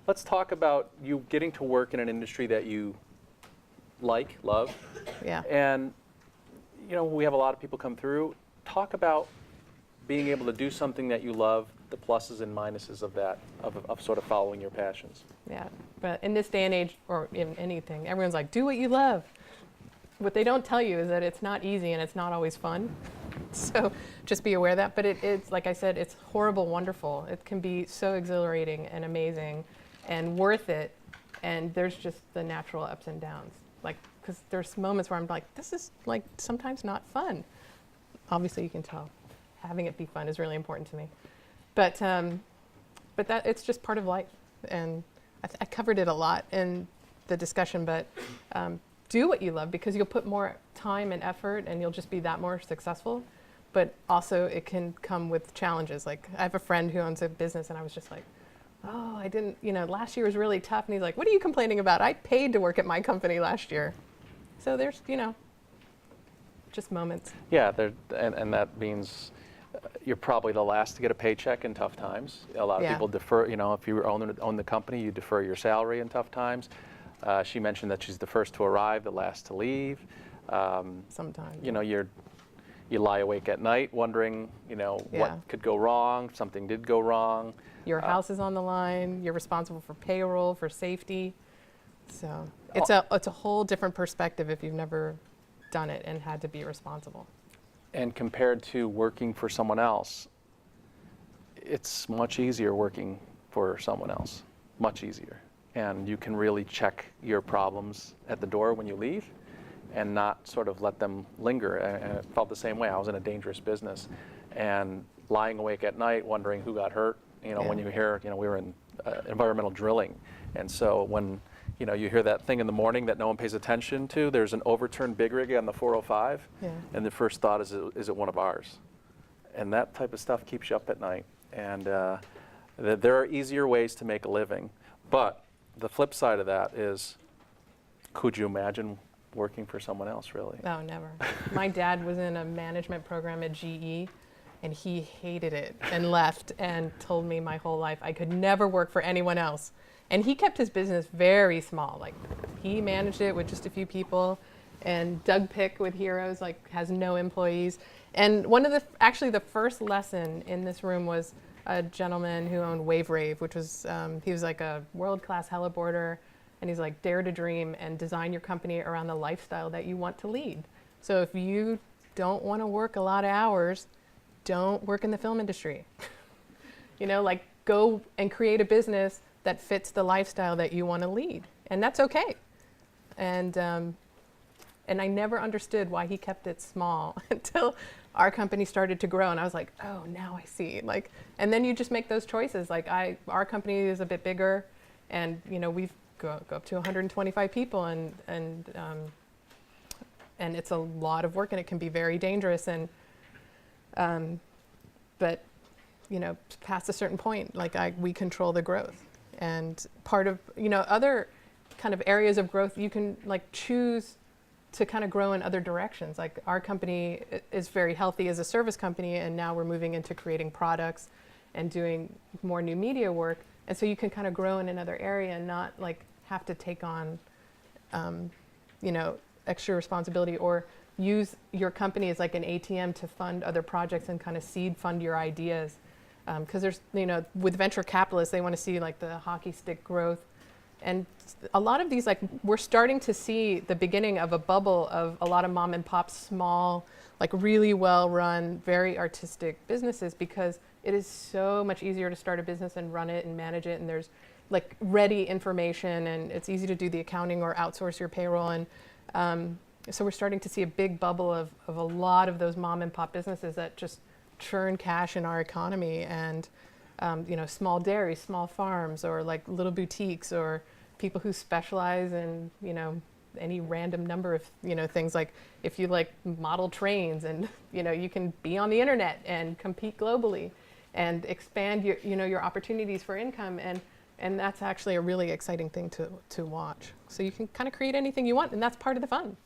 let's talk about you getting to work in an industry that you love. Yeah. And, we have a lot of people come through. Talk about being able to do something that you love, the pluses and minuses of that, of sort of following your passions. Yeah, but in this day and age, or in anything, everyone's like, do what you love. What they don't tell you is that it's not easy and it's not always fun. So just be aware of that. But it's, like I said, it's horrible, wonderful. It can be so exhilarating and amazing and worth it. And there's just the natural ups and downs. Like, because there's moments where I'm like, this is like sometimes not fun. Obviously you can tell having it be fun is really important to me. But that it's just part of life. And I covered it a lot in the discussion, but do what you love, because you'll put more time and effort and you'll just be that more successful. But also it can come with challenges. Like, I have a friend who owns a business and I was just like, oh, I didn't, last year was really tough. And he's like, what are you complaining about? I paid to work at my company last year. So there's, just moments. Yeah, and that means you're probably the last to get a paycheck in tough times. A lot of people defer, if you own the company, you defer your salary in tough times. She mentioned that she's the first to arrive, the last to leave. Sometimes. You lie awake at night wondering, what could go wrong. Something did go wrong. Your house is on the line. You're responsible for payroll, for safety. So it's a whole different perspective if you've never done it and had to be responsible. And compared to working for someone else, it's much easier working for someone else, much easier. And you can really check your problems at the door when you leave and not sort of let them linger. And it felt the same way. I was in a dangerous business and lying awake at night wondering who got hurt. When you hear, we were in environmental drilling. And so when, you hear that thing in the morning that no one pays attention to, there's an overturned big rig on the 405. Yeah. And the first thought is it one of ours? And that type of stuff keeps you up at night. And there are easier ways to make a living. But the flip side of that is, could you imagine working for someone else, really? No, never. My dad was in a management program at GE, and he hated it and left and told me my whole life I could never work for anyone else. And he kept his business very small. Like, he managed it with just a few people, and Doug Pick with Heroes, has no employees. And one of the first lesson in this room was a gentleman who owned Wave Rave, which was, he was like a world-class heliboarder, and he's like, dare to dream and design your company around the lifestyle that you want to lead. So if you don't want to work a lot of hours, don't work in the film industry. Go and create a business that fits the lifestyle that you want to lead. And that's okay. And I never understood why he kept it small until our company started to grow. And I was like, oh, now I see. And then you just make those choices. Our company is a bit bigger, and we've go up to 125 people, and it's a lot of work, and it can be very dangerous. And but past a certain point, we control the growth. And part of other kind of areas of growth, you can choose to kind of grow in other directions. Like, our company is very healthy as a service company, and now we're moving into creating products and doing more new media work. And so you can kind of grow in another area and not have to take on extra responsibility, or use your company as an ATM to fund other projects and kind of seed fund your ideas. Because there's, with venture capitalists, they want to see the hockey stick growth. And a lot of these, we're starting to see the beginning of a bubble of a lot of mom and pop, small, really well run, very artistic businesses, because it is so much easier to start a business and run it and manage it. And there's ready information, and it's easy to do the accounting or outsource your payroll. And so we're starting to see a big bubble of a lot of those mom and pop businesses that just churn cash in our economy, and small dairies, small farms, or little boutiques, or people who specialize in any random number of things. If you model trains, and you can be on the internet and compete globally and expand your opportunities for income, and that's actually a really exciting thing to watch. So you can kind of create anything you want, and that's part of the fun.